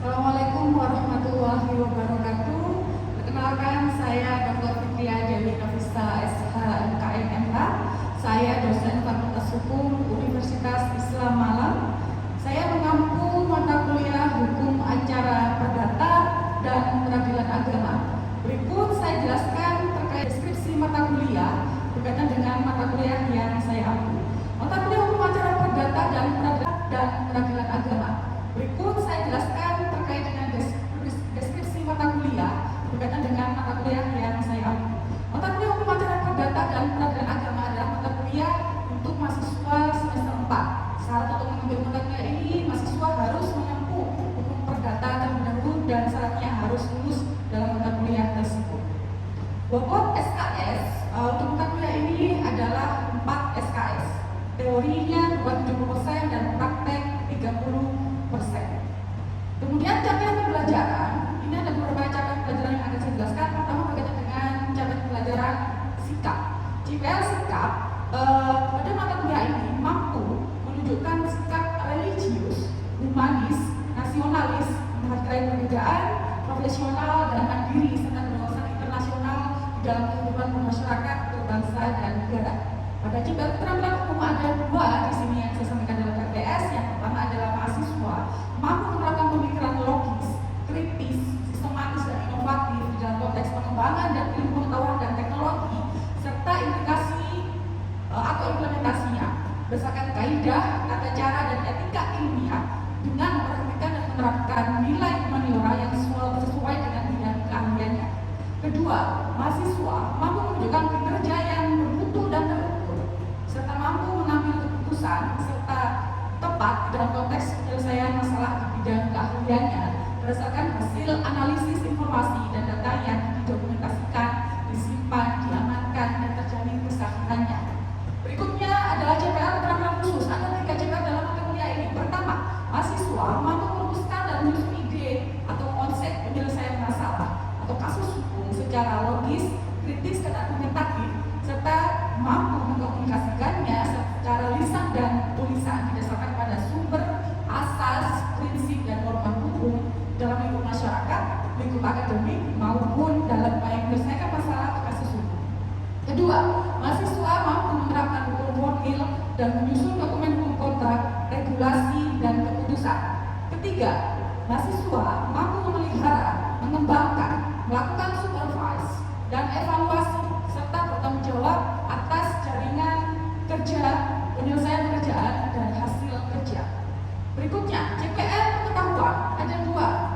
Assalamualaikum warahmatullahi wabarakatuh. Perkenalkan, saya Dr. Fitria Dewi Nafisa SH MKM MH. Saya dosen Fakultas Hukum Universitas Islam Malang. Saya mengampu mata kuliah Hukum Acara Perdata dan Peradilan Agama. Berikut saya jelaskan terkait deskripsi mata kuliah berkaitan dengan mata kuliah yang saya ampu. Mata kuliah Hukum Acara Perdata dan Peradilan Agama. Berikut saya jelaskan terkait dengan deskripsi mata kuliah berkaitan dengan mata kuliah yang saya ampu. Mata kuliah Hukum Acara Perdata dan Peradilan Agama adalah mata kuliah untuk mahasiswa semester 4. Syarat untuk mengambil mata kuliah ini, mahasiswa harus menempuh hukum perdata terlebih dahulu dan syaratnya harus lulus dalam mata kuliah tersebut. Bobot SKS untuk mata kuliah ini adalah 4 SKS. Teorinya 70% dan praktek 30%. Kemudian capaian pembelajaran, ini ada beberapa capaian pembelajaran yang akan saya jelaskan. Pertama berkaitan dengan capaian pembelajaran sikap. CPL sikap pada mata kuliah ini mampu menunjukkan sikap religius, humanis, nasionalis, menghargai perbedaan, profesional dan mandiri serta berwawasan internasional di dalam kehidupan masyarakat, berbangsa dan negara. Pada CPL keterampilan hukum ada 2 di sini yang saya sampaikan dalam KPS. Yang pertama adalah mahasiswa mampu menerapkan pemikiran logis, kritis, sistematis dan inovatif di dalam konteks pengembangan dan ilmu pengetahuan dan teknologi serta implikasi atau implementasinya berdasarkan kaidah, tata cara dan etika ilmiah dengan memperhatikan dan menerapkan nilai humaniora yang sesuai dengan bidang keahliannya. Kedua, mahasiswa mampu menunjukkan kinerja yang bermutu dan terukur serta mampu mengambil keputusan serta tepat dalam konteks penyelesaian masalah di bidang keahliannya berdasarkan hasil analisis informasi dan data yang didokumentasikan, disimpan, diamankan, dan terjamin kesahihannya. Berikutnya adalah CPL keterampilan khusus. Ada 3 CPL dalam mata kuliah ini. Pertama, mahasiswa mampu merumuskan dan menyusun ide atau konsep penyelesaian masalah atau kasus hukum secara logis, kritis, dan argumentatif serta mampu mengkomunikasikannya secara lisan dan tulisan didasarkan pada sumber, asas, prinsip, dan norma hukum dalam lingkup masyarakat, lingkup akademik, maupun dalam upaya menyelesaikan masalah kasus hukum. Kedua, mahasiswa mampu menerapkan hukum formil dan menyusun dokumen hukum kontrak, regulasi, dan keputusan. Ketiga, mahasiswa mampu memelihara, mengembangkan, melakukan supervise, dan evaluasi serta bertanggung jawab atas jaringan kerja, penyelesaian pekerjaan, dan hasil kerja. Berikutnya, CPL pengetahuan ada 2.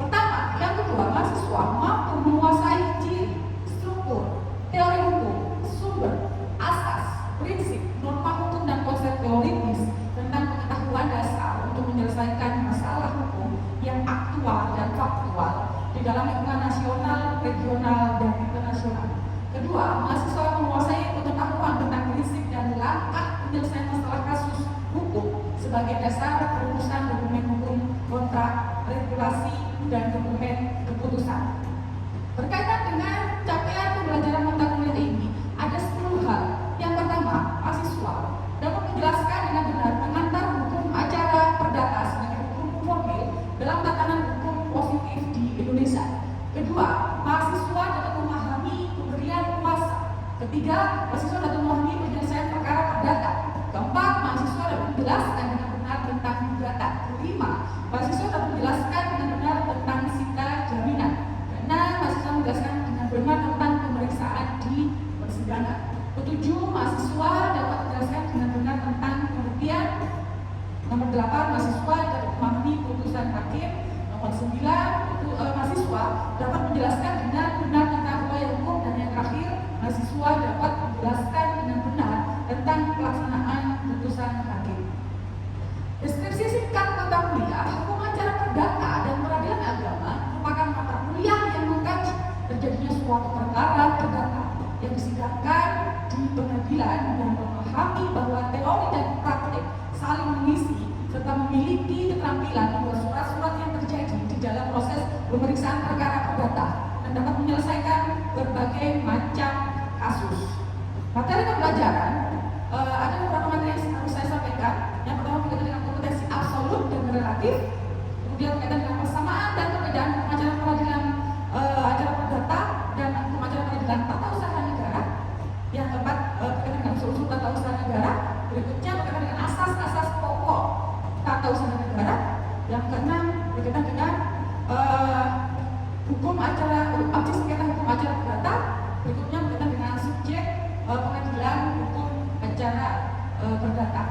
Pertama, yang kedua, mahasiswa mampu menguasai ciri, struktur, teori hukum, sumber, asas, prinsip, norma hukum, dan konsep teoritis tentang pengetahuan dasar untuk menyelesaikan masalah hukum yang aktual dan faktual di dalam lingkungan nasional, regional, dan internasional. Kedua, mahasiswa menguasai pengetahuan tentang prinsip dan langkah penyelesaian masalah kasus hukum sebagai dasar perumusan dokumen hukum, kontrak, regulasi, dan dokumen keputusan. Berkaitan dengan capaian pembelajaran mata kuliah ini, ada 10 hal. Yang pertama, mahasiswa dapat menjelaskan dengan benar mengantar hukum acara perdata sebagai hukum formil dalam tatanan hukum positif di Indonesia. Kedua, mahasiswa dapat memahami pemberian kuasa. Ketiga, mahasiswa dapat memahami penyelesaian perkara perdata. Keempat, mahasiswa dapat menjelaskan dengan benar tentang gugatan. Kelima, mahasiswa dapat menjelaskan dengan benar tentang sita jaminan. Keenam, mahasiswa menjelaskan dengan benar tentang pemeriksaan di persidangan. Ketujuh, mahasiswa dapat menjelaskan dengan benar tentang pengertian. Nomor 8, mahasiswa dapat memahami putusan hakim. Nomor 9, mahasiswa dapat menjelaskan dengan benar tentang upaya hukum. Dan yang terakhir, mahasiswa dapat menjelaskan dengan benar tentang pelaksanaan putusan hakim. Deskripsi singkat mata kuliah Hukum Acara Perdata dan Peradilan Agama merupakan mata kuliah yang mengkaji terjadinya suatu perkara perdata yang disidangkan di pengadilan dan memahami bahwa teori dan praktik saling mengisi serta memiliki keterampilan membuat surat-surat yang terjadi di dalam proses pemeriksaan perkara perdata dan dapat menyelesaikan berbagai macam kasus. Materi pembelajaran ada beberapa materi yang harus saya sampaikan. Yang pertama berkaitan dengan kompetensi absolut dan relatif, kemudian berkaitan dengan berkaitan dengan hukum acara objek sengketa hukum acara perdata. Berikutnya berkaitan dengan subjek pengadilan hukum acara perdata.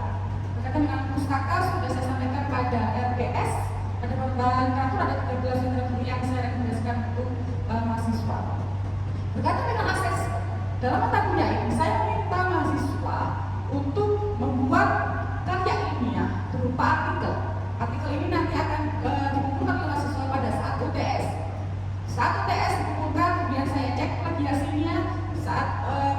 Berkaitan dengan pustaka sudah saya sampaikan pada RPS, pada perbankan ada 13 literatur yang saya rekomendasikan untuk mahasiswa. Berkaitan dengan akses dalam mata kuliah ini, saya meminta mahasiswa untuk membuat karya ilmiah berupa artikel. Artikel ini nanti akan dikumpulkan oleh mahasiswa pada saat UTS. Saat UTS dikumpulkan, kemudian saya cek plagiasinya. Saat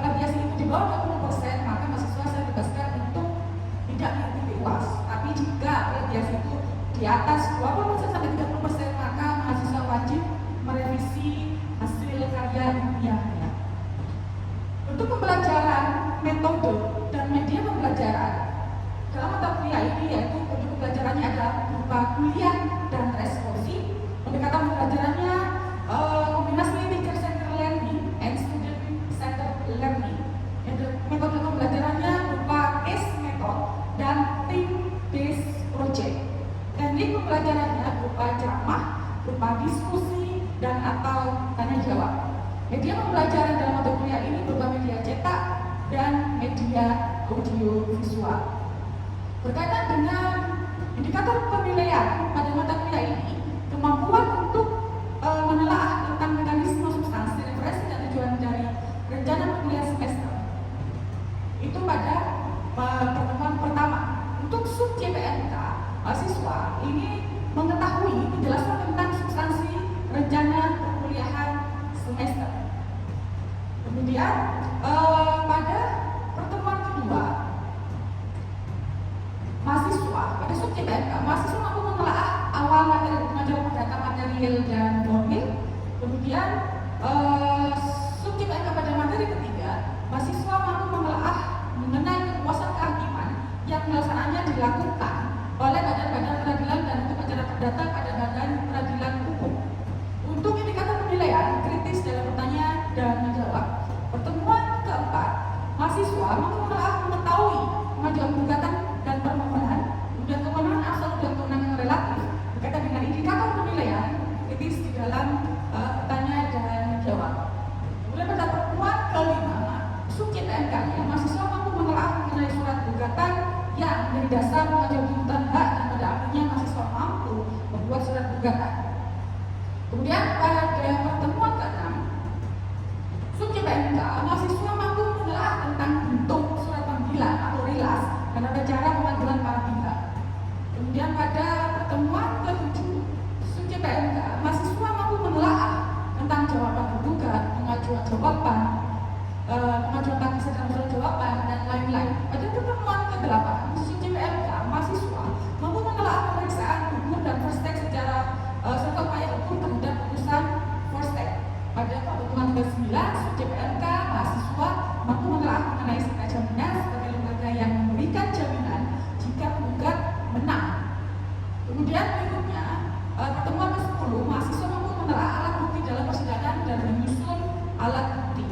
plagiasi itu di bawah 20%, maka mahasiswa saya bebaskan untuk tidak mengikuti UAS. Tapi jika plagiasi itu di atas 20% sampai 30%, maka mahasiswa wajib merevisi hasil karya ilmiahnya. Untuk pembelajaran metode dan media pembelajaran dalam mata kuliah ini, yaitu untuk pembelajarannya adalah berupa kuliah dan responsi. Pendekatan pembelajarannya kombinasi teacher centered learning and student centered learning. Metode pembelajarannya berupa case method dan team based project. Teknik pembelajarannya berupa ceramah, berupa diskusi dan atau tanya jawab. Media pembelajaran dalam mata kuliah ini berupa media cetak dan media audio visual. Berkaitan dengan indikator penilaian pada mata kuliah ini, kemampuan untuk menelaah tentang mekanisme substansi, referensi dan tujuan dari rencana perkuliahan semester. Itu pada pertemuan pertama. Untuk sub JPNK, mahasiswa ini mengetahui penjelasan tentang substansi rencana perkuliahan semester. Kemudian pada pertemuan kedua, mahasiswa pada sub JPNK, mahasiswa mampu menelaah awal materi pengajaran perdata, material dan formil. Kemudian sub JPNK pada materi ketiga, mahasiswa mampu menelaah mengenai kekuasaan kehakiman yang pelaksanaannya dilakukan oleh badan-badan peradilan dan untuk acara perdata pada badan peradilan hukum. Untuk indikator penilaian kritis dalam bertanya dan menjawab, pertemuan keempat, mahasiswa mampu menelaah mengetahui pengajuan gugatan dan permohonan, kemudian kewenangan absolut dan kewenangan relatif berkaitan dengan indikator penilaian kritis di dalam bertanya dan menjawab. Kemudian pada pertemuan kelima, sub JPNK, mahasiswa mampu menelaah mengenai surat gugatan yang menjadi dasar pengajuan tuntutan hak dan pada akhirnya mahasiswa mampu membuat surat gugatan. Kemudian pada pertemuan ke-6, sub JPNK, mahasiswa mampu menelaah tentang bentuk surat panggilan atau rilas dan ada cara pemanggilan para pihak. Kemudian pada pertemuan ke-7, sub JPNK, mahasiswa mampu menelaah tentang jawaban tergugat, pengajuan jawaban, pengajuan tagisan dan surat jawaban dan lain-lain. Pada pertemuan ke-8, sub JPNK, mahasiswa mampu menelaah pemeriksaan hukum dan first text secara serta upaya hukum terhadap putusan first text. Pada pertemuan ke-9, sub JPNK, mahasiswa mampu menelaah mengenai serta jaminan sebagai lembaga yang memberikan jaminan jika penggugat menang. Kemudian berikutnya, pertemuan ke-10, mahasiswa mampu menelaah alat bukti dalam persidangan dan menyusun alat bukti.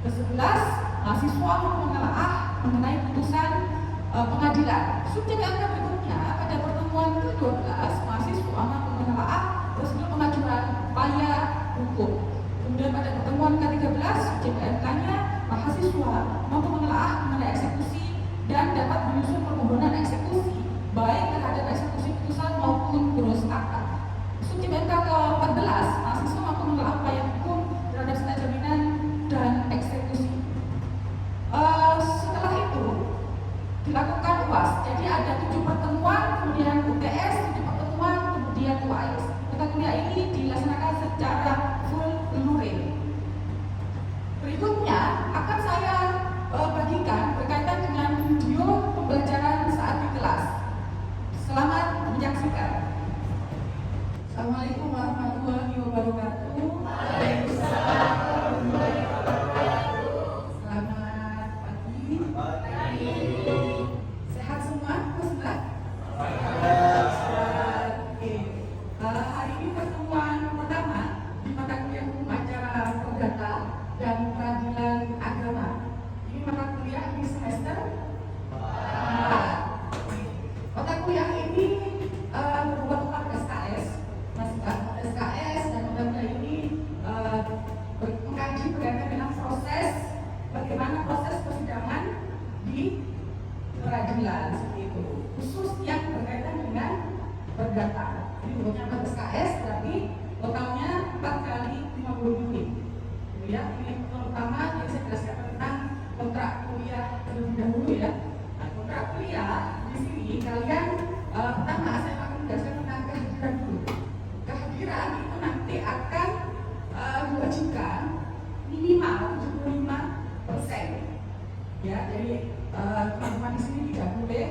Ke-11, mahasiswa mampu menelaah mengenai putusan pengadilan. Sub JPNK berikutnya, pada pertemuan ke-12, mahasiswa mampu menelaah prosedur pengajuan upaya hukum. Kemudian pada pertemuan ke-13, JPNK-nya, mahasiswa mampu menelaah mengenai eksekusi dan dapat menyusun permohonan eksekusi baik terhadap eksekusi putusan maupun gros akta. Sub JPNK ke-14, mahasiswa mampu menelaah upaya hukum terhadap serta jaminan dan eksekusi. Setelah itu dilakukan UAS. Jadi ada 7 pertemuan, kemudian UTS, 7 pertemuan, kemudian UAS. Mata kuliah ini dilaksanakan secara full luring. Berikutnya akan saya bagikan berkaitan dengan video pembelajaran saat di kelas. Selamat menyaksikan. Assalamualaikum warahmatullahi wabarakatuh. Waalaikumsalam warahmatullahi wabarakatuh. Selamat pagi. Sehat semua? Sehat? Oke. Hari ini pertemuan pertama di mata kuliah hukum acara perdata dan peradilan agama. Ini mata kuliah di semester 4. Mata kuliah ini berbuat 14 KS. jadi buatnya 4 SKS, berarti totalnya 4 kali 50 unit. Ya, ini pertama yang saya jelaskan tentang kontrak kuliah terlebih dahulu ya. Nah, kontrak kuliah di sini kalian pertama saya akan menjelaskan tentang kehadiran dulu. Kehadiran itu nanti akan diwajibkan minimal 75%. Ya, jadi teman-teman di sini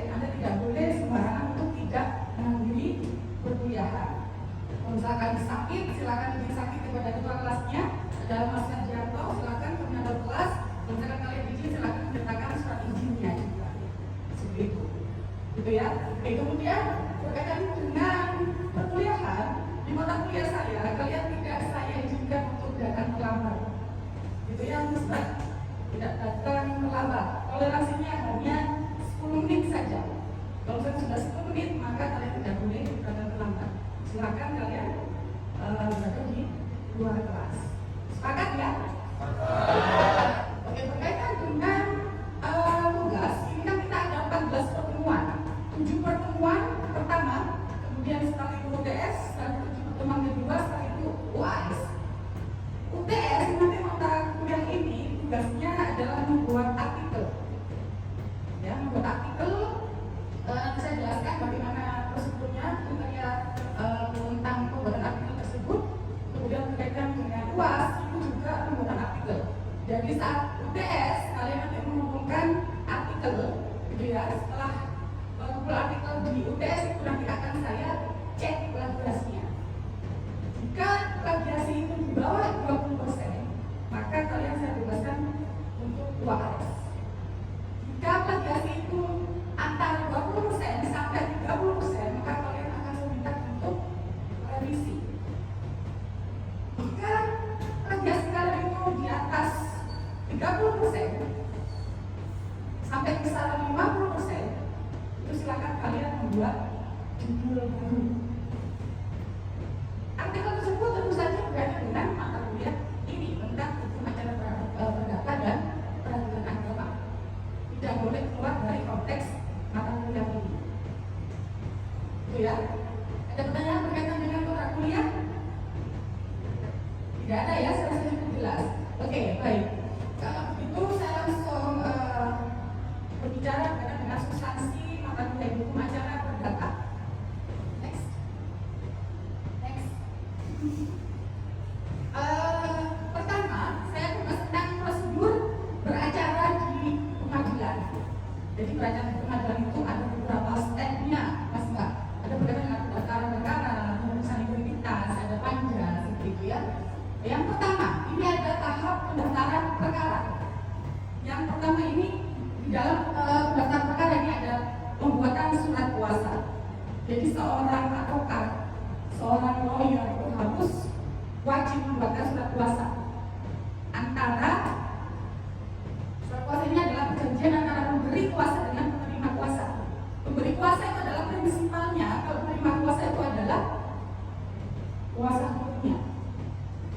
Anda tidak boleh sembarangan untuk tidak menghadiri perkuliahan. Kalau misalkan sakit, silakan izin sakit kepada ketua kelasnya. Dalam Mas Jarto, silakan ke menghadap kelas. Kalau misalkan kalian izin, silakan menyertakan surat izinnya juga. Seperti itu, gitu ya. Oke, kemudian berkaitan dengan perkuliahan di mata kuliah saya, kalian tidak saya izinkan untuk datang terlambat. Gitu ya, Ustaz. Tidak datang terlambat. Toleransinya hanya 10 menit saja. Kalau sudah 10 menit, maka kalian tidak boleh datang terlambat. Silakan kalian berada di luar kelas. Sepakat ya? Oke, berkaitan dengan tugas, ini kan kita ada 14 pertemuan, 7 pertemuan pertama, kemudian setelah itu UTS, setelah itu 7 pertemuan kedua, setelah itu UAS. UTS nanti mata kuliah ini tugasnya adalah membuat artikel. Ya, membuat artikel. Nanti saya jelaskan bagaimana prosedurnya, kriteria tentang pembuatan artikel tersebut. Kemudian berkaitan dengan UAS itu juga pembuatan artikel. Jadi saat UTS kalian nanti mengumpulkan artikel, gitu ya. Setelah mengumpul artikel di UTS itu nanti akan saya cek plagiasinya. Jika plagiasi itu di bawah 20%, maka kalian saya bebaskan untuk UAS. Jika plagiasi itu antara 20% sampai 30%, maka kalian akan saya minta untuk revisi. Jika plagiasi kalian itu di atas 30% sampai kisaran 50%, itu silakan kalian membuat judul baru. Artikel tersebut tentu saja berkaitan dengan mata kuliah ini tentang hukum acara perdata dan peradilan agama. Tidak boleh keluar dari konteks mata kuliah ini. Itu ya. Ada pertanyaan berkaitan dengan kontrak kuliah? Tidak ada ya, saya rasa cukup jelas. Oke, baik. Kalau begitu saya langsung berbicara berkaitan dengan substansi mata kuliah hukum acara perdata. Next. Pertama, saya membahas tentang prosedur beracara di pengadilan. Jadi beracara di pengadilan itu ada beberapa stepnya, Mas Mbak. Ada berkaitan dengan pendaftaran perkara, pemeriksaan integritas, ada panja, seperti itu ya. Yang pertama, ini ada tahap pendaftaran perkara. Yang pertama ini di dalam pendaftaran perkara ini ada pembuatan surat kuasa. Jadi seorang advokat, seorang lawyer itu harus wajib membuatkan surat kuasa. Antara surat kuasa ini adalah perjanjian antara pemberi kuasa dengan penerima kuasa. Pemberi kuasa itu adalah prinsipalnya, kalau penerima kuasa itu adalah kuasa hukumnya.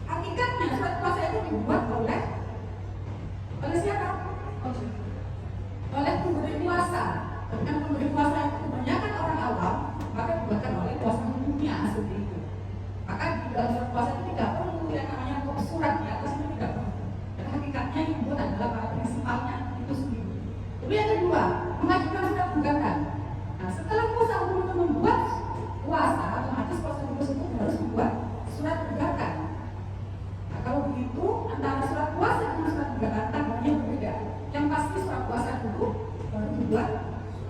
Hakikatnya surat kuasa itu dibuat oleh siapa? Oleh pemberi kuasa. Dengan pemberi kuasa itu kebanyakan orang awam, maka dibuatkan oleh kuasa hukumnya seperti itu. Maka di dalam surat kuasa itu tidak perlu yang namanya surat di atas itu tidak perlu. Dan hakikatnya yang dibuat adalah para prinsipalnya itu sendiri. Lalu yang kedua, mengajukan surat gugatan. Nah, setelah kuasa hukum itu membuat kuasa, otomatis kuasa hukum tersebut harus membuat surat gugatan. Nah, kalau begitu antara surat kuasa dengan surat gugatan tanggalnya berbeda. Yang pasti surat kuasa dulu baru dibuat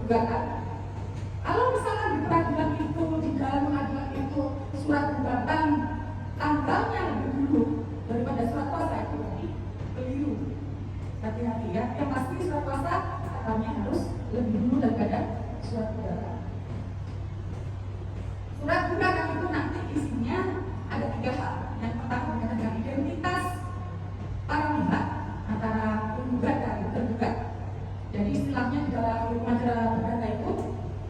gugatan. Kalau misalkan di peradilan itu, di dalam pengadilan itu surat gugatan tanggalnya lebih dulu daripada surat kuasa, itu berarti keliru. Hati-hati ya. Yang pasti surat kuasa tanggalnya harus lebih dulu daripada surat gugatan. Surat gugatan itu nanti isinya ada 3 hal. Yang pertama berkaitan dengan identitas para pihak antara penggugat dan tergugat. Jadi istilahnya di dalam hukum acara perdata itu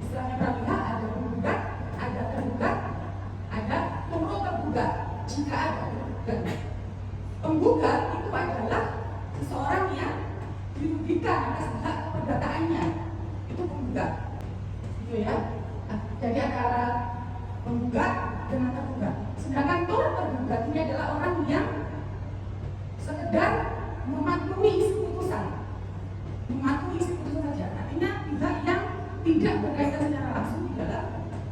istilahnya para pihak ada penggugat, ada tergugat, ada turut tergugat. Jika ada tergugat, penggugat itu adalah seseorang yang dirugikan atas hak perdataannya, itu penggugat, gitu ya. Nah, jadi antara penggugat dengan tergugat. Sedangkan turut tergugat ini adalah orang yang sekedar mematuhi isi putusan, saja. Artinya pihak yang tidak berkaitan secara langsung di dalam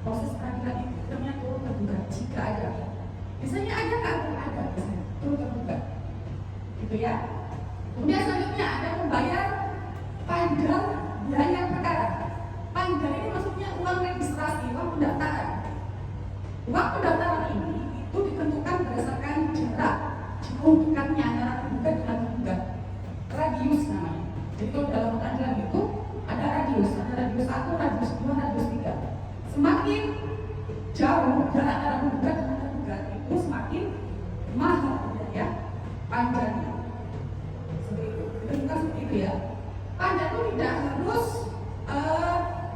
proses peradilan itu namanya turut tergugat jika ada. Biasanya ada kan? Ada biasanya turut tergugat, gitu ya. Kemudian selanjutnya ada membayar pajak biaya perkara. Pajak ini maksudnya uang registrasi, uang pendaftaran. Uang pendaftaran ini itu ditentukan berdasarkan jarak jauh dekatnya antara tergugat dengan tergugat, radius namanya. Jadi kalau dalam peradilan itu ada radius 1, radius 2, radius 3. Semakin jauh jarak antara tergugat dengan tergugat itu semakin mahal ya pajaknya. Seperti itu. Ditentukan seperti itu ya. Pajak itu tidak harus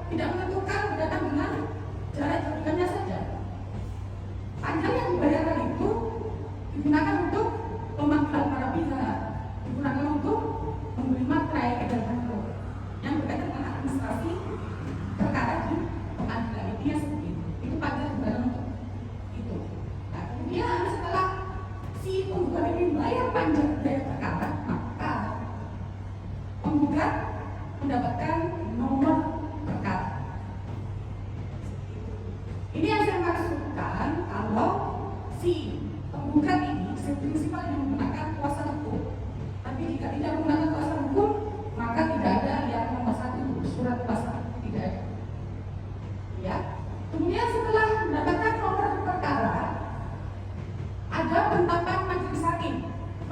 tidak menentukan berdasarkan dengan jarak tergugatnya saja. Pajak yang dibayarkan itu digunakan untuk pemanggilan para pihak, digunakan untuk membeli materai dan kantor yang berkaitan dengan administrasi perkara di pengadilan. Intinya seperti itu. Itu pajak dibayar untuk itu. Nah, kemudian setelah si penggugat ini membayar pajak biaya perkara, maka penggugat mendapatkan nomor perkara. Ini yang saya maksudkan kalau si penggugat ini prinsipal yang menggunakan kuasa hukum. Tapi jika tidak menggunakan kuasa hukum, maka tidak ada yang nomor 1 surat kuasa, tidak ada. Ya. Kemudian setelah mendapatkan nomor perkara, ada penetapan majelis hakim.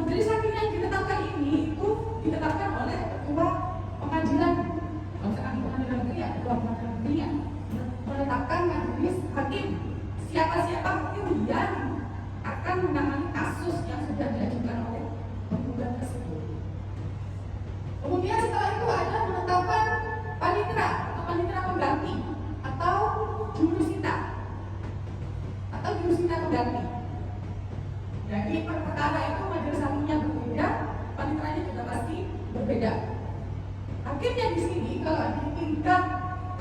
Majelis hakim yang ditetapkan ini itu ditetapkan oleh ketua pengadilan. Kalau misalkan di pengadilan negeri ya ketua pengadilan negeri yang menetapkan majelis hakim. Siapa-siapa hakim yang akan menangani kasus yang sudah diajukan oleh penggugat tersebut. Kemudian setelah itu ada penetapan panitera atau panitera pengganti atau jurusita pengganti. Jadi per perkara itu majelis hakimnya berbeda, paniteranya juga pasti berbeda. Hakimnya di sini kalau di tingkat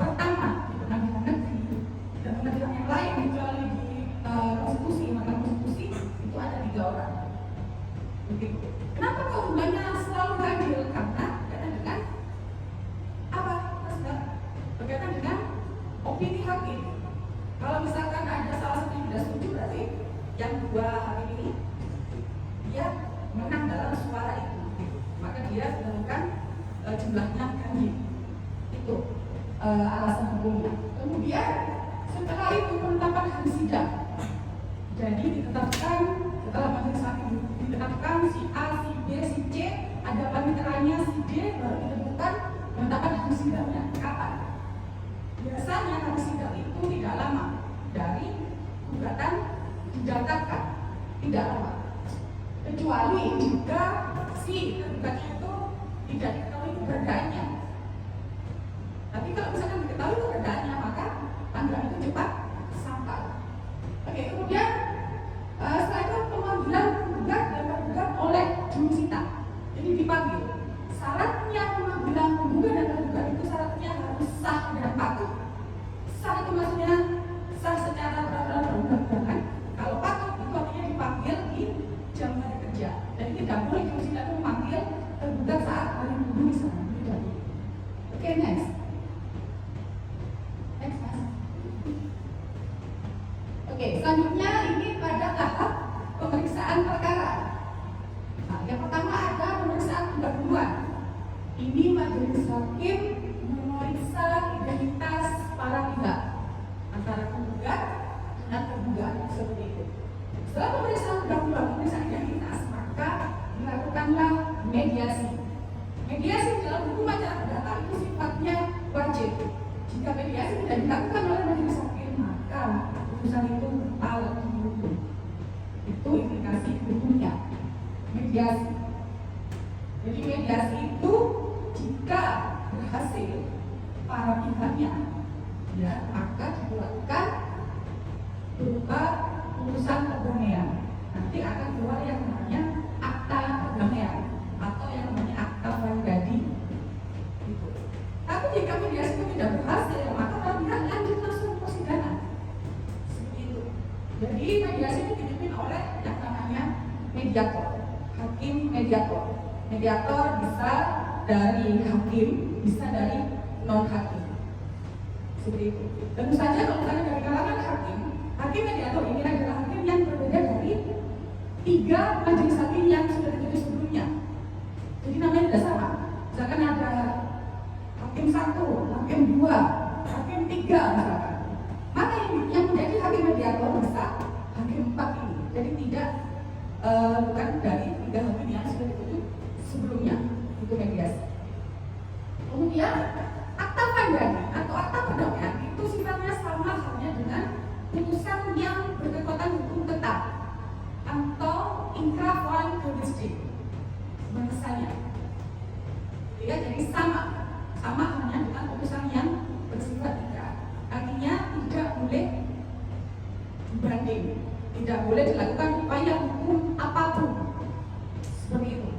pertama di pengadilan negeri dan pengadilan yang lain kecuali di konstitusi, mahkamah konstitusi itu ada 3 orang. Begitu. Kenapa kok jumlahnya selalu ganjil? Karena berkaitan dengan apa? Berkaitan dengan opini hakim. Kalau misalkan ada salah satu yang tidak setuju, berarti yang 2 hakim ini dia menang dalam suara itu, maka dia menemukan jumlahnya ganjil. Itu alasan hukumnya. Kemudian setelah itu penetapan hari sidang. Jadi ditetapkan setelah majelis hakim ditetapkan si A, si B, si C, ada paniteranya si D, baru ditentukan penetapan hari sidangnya kapan. Biasanya hari sidang itu tidak lama dari gugatan didaftarkan, tidak lama. Kecuali jika si tergugatnya itu tidak diketahui keberadaannya. Tapi kalau misalkan diketahui keberadaannya, maka panggilan itu cepat sampai. Oke, kemudian setelah itu pemanggilan penggugat dan tergugat oleh jurusita. Jadi dipanggil. Syaratnya pemanggilan penggugat dan tergugat itu syaratnya harus sah dan patuh. Sah itu maksudnya sah secara peraturan perundang-undangan. Kalau patuh itu artinya dipanggil di jam hari kerja. Jadi tidak boleh jurusita itu memanggil tergugat saat hari minggu misalnya. Oke, next. Oke, selanjutnya ini pada tahap pemeriksaan perkara. Nah, yang pertama ada pemeriksaan pendahuluan. Ini majelis hakim memeriksa identitas para pihak antara penggugat dan tergugat seperti itu. Setelah pemeriksaan pendahuluan, pemeriksaan identitas, maka dilakukanlah mediasi. Mediasi dalam hukum acara perdata itu sifatnya wajib. Jika mediasi tidak dilakukan oleh majelis hakim, maka putusan itu batal demi hukum. Itu implikasi hukumnya mediasi. Jadi mediasi itu jika berhasil para pihaknya, ya maka dilakukan berupa putusan perdamaian. Nanti akan keluar yang namanya akta perdamaian atau yang namanya akta pribadi. Gitu. Tapi jika mediasi itu tidak berhasil, maka para pihak lanjut langsung persidangan. Jadi mediasi itu dipimpin oleh yang namanya mediator, hakim mediator. Mediator bisa dari hakim, bisa dari non hakim. Seperti itu. Tentu saja kalau misalnya dari kalangan hakim, hakim mediator ini adalah hakim yang berbeda dari 3 majelis hakim yang sudah ditunjuk sebelumnya. Jadi namanya tidak sama. Misalkan ada hakim 1, hakim 2, hakim 3 misalkan. Maka yang menjadi hakim mediator bisa hakim 4 ini. Jadi tidak bukan dari 3 hakim yang sudah ditunjuk sebelumnya. Itu mediasi. Kemudian akta pandai atau akta perdamaian itu sifatnya sama halnya dengan putusan yang berkekuatan hukum tetap atau inkrah van gewichtig bahasanya. Ya, jadi sama halnya dengan putusan yang bersifat inkrah. Artinya tidak boleh dibanding, tidak boleh dilakukan upaya hukum apapun. Seperti itu.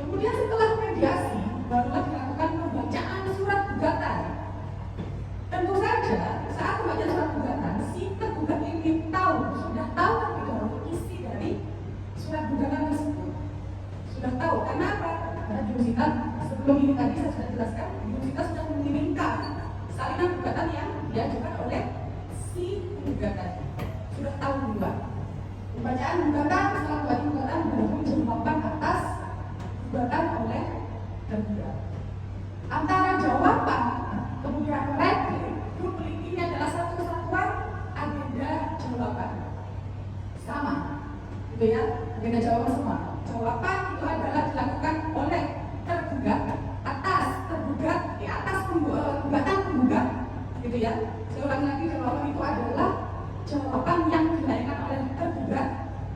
Kemudian setelah mediasi barulah dilakukan pembacaan surat gugatan. Tentu saja saat membaca surat gugatan, si tergugat ingin tahu, sudah tahu terlebih dahulu isi dari surat gugatan tersebut. Sudah tahu, kenapa? Karena jurusita sebelum ini tadi saya sudah jelaskan, jurusita sudah mengirimkan salinan gugatan yang diajukan oleh si tergugat. Sudah tahu duluan. Pembacaan gugatan, setelah membaca gugatan baru jawaban atas gugatan oleh tergugat. Antara jawaban kemudian duplik ini adalah satu kesatuan agenda jawaban sama, gitu ya, agenda jawaban semua. Jawaban itu adalah dilakukan oleh tergugat atas tergugat di atas gugatan penggugat, gitu ya. Saya ulang lagi, jawaban itu adalah jawaban yang dilayangkan oleh tergugat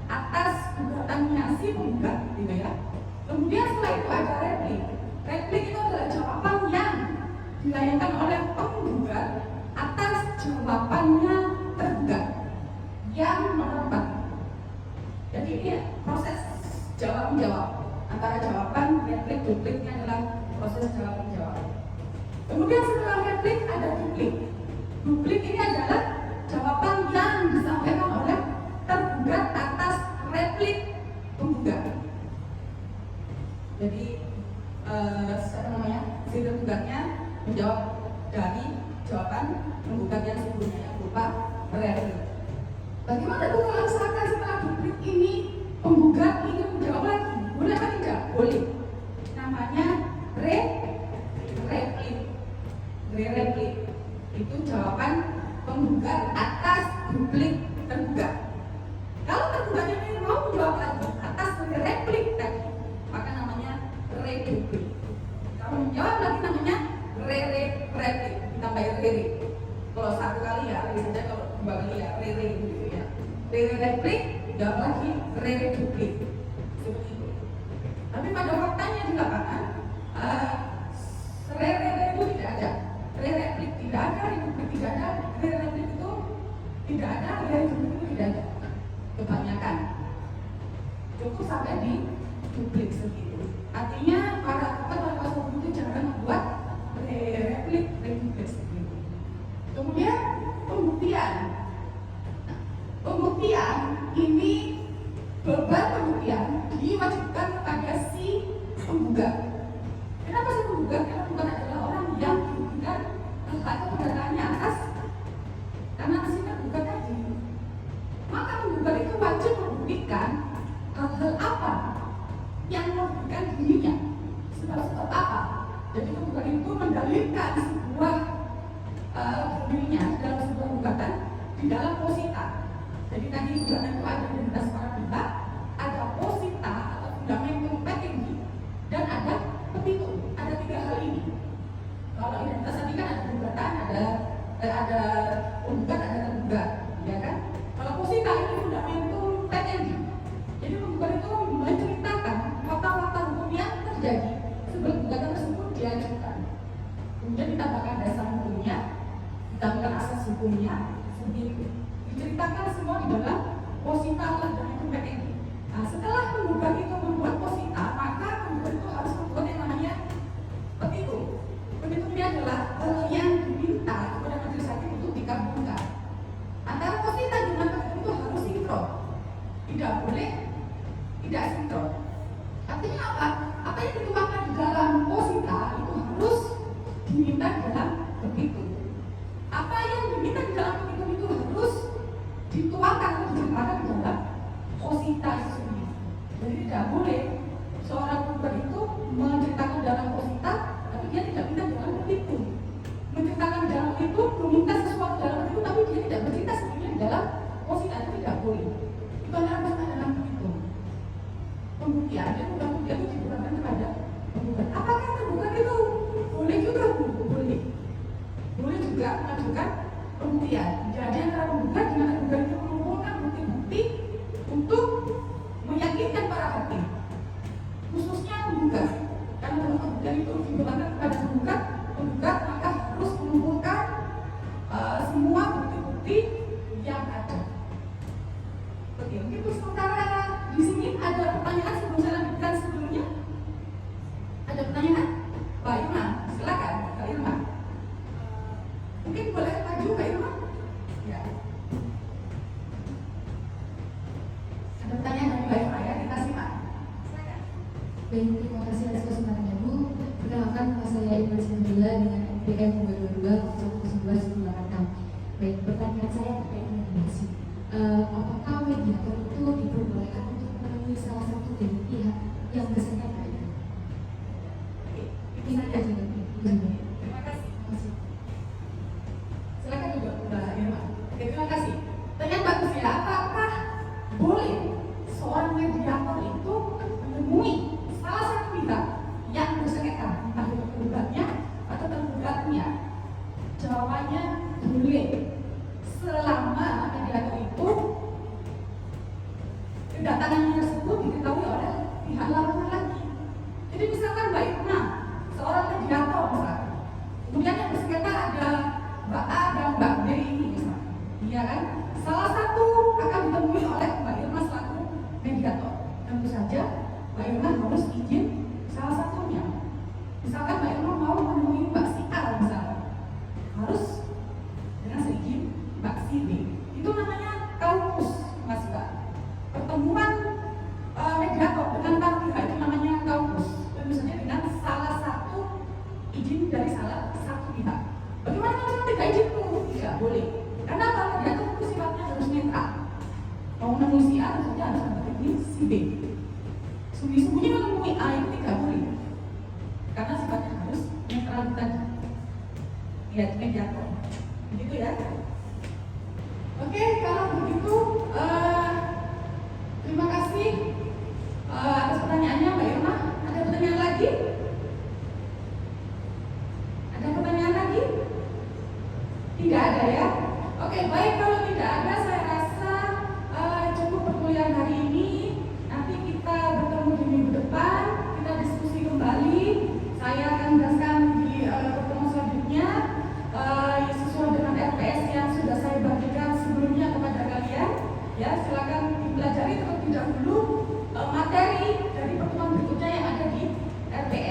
atas gugatannya si penggugat, gitu ya. Kemudian setelah itu ada replik. Replik itu adalah jawaban yang dilayangkan oleh penggugat atas jawabannya tergugat yang menolak. Jadi ini proses jawab menjawab antara jawaban, replik, dupliknya adalah proses jawab menjawab. Kemudian setelah replik ada duplik. Duplik ini adalah jawaban yang disampaikan oleh tergugat atas replik penggugat. Jadi si tergugatnya menjawab dari jawaban penggugat yang sebelumnya yang berupa replik. Bagaimana tuh kalau misalkan setelah duplik ini penggugat ingin menjawab lagi, boleh atau tidak? Boleh. Namanya replik. Itu jawaban penggugat atas duplik tergugat. Kalau tergugatnya ini mau menjawab lagi atas replik tadi, maka namanya reduplik. Kalau menjawab lagi namanya replik, ditambah re. Kalau satu kali ya re saja, kalau 2 kali ya re gitu ya. Replik, jawab lagi reduplik. Seperti itu. Tapi pada faktanya di lapangan itu tidak ada. Replik tidak ada, reduplik tidak ada, replik itu tidak ada, reduplik itu tidak ada. Kebanyakan cukup sampai di duplik segitu. Artinya para kuasa hukum itu jangan membuat replik segitu. Kemudian pembuktian ini, beban pembuktian diwajibkan kepada si penggugat. Kenapa si penggugat? Karena bukan adalah orang yang dirugikan atau pendarahannya atas karena si tergugat tadi. Maka penggugat itu wajib membuktikan hal-hal apa yang merugikan dirinya, sebab apa. Jadi penggugat itu mendalilkan sebuah dirinya dalam sebuah gugatan di dalam posita. Jadi tadi gugatan itu ada identitas para pihak, ada posita atau fundamentum petinggi, dan ada petitum. Ada 3 hal ini. Kalau identitas tadi kan ada gugatan, ada penggugat, ada tergugat, ya kan? Kalau posita ini fundamentum petinggi. Jadi penggugat itu menceritakan fakta-fakta hukum yang terjadi sebelum gugatan tersebut diajukan. Kemudian ditambahkan dasar hukumnya, ditambahkan asas hukumnya, diceritakan semua di dalam posita fundamentum petinggi. Nah, setelah penggugat itu membuat posita, maka penggugat itu harus membuat yang namanya petitum. Petitum ini adalah yang diminta kepada majelis hakim untuk dikabulkan. Antara posita dengan petitum itu harus tidak boleh tidak sinkron. Artinya apa? Apa yang dituangkan di dalam posita itu harus diminta dalam petitum. Apa yang diminta di dalam petitum itu harus dituangkan atau diceritakan di dalam posita itu sendiri. Jadi tidak boleh seorang penggugat itu menceritakan dalam posita tapi dia tidak minta dalam petitum. Menceritakan dalam petitum, meminta sesuatu dalam petitum tapi dia tidak bercerita sebenarnya di dalam posita, itu tidak boleh. Itu adalah dalam petitum. Pembuktian itu digunakan kepada penggugat. Apakah penggugat itu boleh juga? Boleh. Boleh juga mengajukan pembuktian. Jadi antara penggugat dengan tergugat itu mengumpulkan bukti-bukti untuk meyakinkan para hakim, khususnya penggugat. Karena dalam pembuktian itu digunakan kepada penggugat maka harus mengumpulkan semua bukti-bukti yang ada. Oke, mungkin sementara di sini ada pertanyaan sebelum saya lanjutkan sebelumnya. Ada pertanyaan? Pak Irma, silakan Pak Irma. Mungkin boleh maju Pak Irma? Ya. Ada pertanyaan dari Pak Irma ya, kita simak. Silakan. Baik, terima kasih atas kesempatannya Bu. Perkenalkan, nama saya Irma Sinabila dengan NPM 22 Baik, pertanyaan saya terkait dengan mediasi. Apakah mediator itu diperbolehkan untuk menemui salah satu dari pihak yang bersengketa? Ini aja nih. Terima kasih. Silakan juga Mbak Irma. Oke, terima kasih. Pertanyaan bagus ya. Apakah boleh seorang mediator itu menemui salah satu pihak yang bersengketa, entah itu penggugatnya atau tergugatnya? Jawabannya boleh, selama mediator itu kedatangannya tersebut diketahui oleh pihak lawan lagi. Jadi misalkan Mbak Irma seorang mediator misalkan, kemudian yang bersengketa ada Mbak A dan Mbak B ini misalkan, iya kan? Salah satu akan ditemui oleh Mbak Irma selaku mediator. Tentu saja Mbak Irma harus izin salah satunya. Misalkan Mbak Irma mau menemui Mbak si A misalkan, harus dengan seizin Mbak si B. Itu namanya kaukus, Mas Mbak. Pertemuan mediator dengan para pihak itu namanya kaukus. Dan misalnya dengan salah satu izin dari salah satu pihak. Bagaimana kalau misalnya tidak izin itu? Tidak boleh. Karena kalau mediator itu sifatnya harus netral. Mau menemui si A, tentunya harus menemui si B. Sembunyi-sembunyi menemui A itu tidak boleh. Karena sifatnya harus netral tadi. Lihat mediator. Begitu ya. Oke, kalau begitu terima kasih atas pertanyaannya Mbak Irma. Ada pertanyaan lagi? Ada pertanyaan lagi? Tidak ada ya? Oke, baik, kalau tidak ada saya rasa cukup perkuliahan hari ini. Nanti kita bertemu di minggu depan, kita diskusi kembali. Saya akan jelaskan di pertemuan selanjutnya sesuai dengan RPS yang sudah saya bagikan sebelumnya kepada kalian. Ya, silakan dipelajari terlebih dahulu materi dari pertemuan berikutnya yang ada di RPS.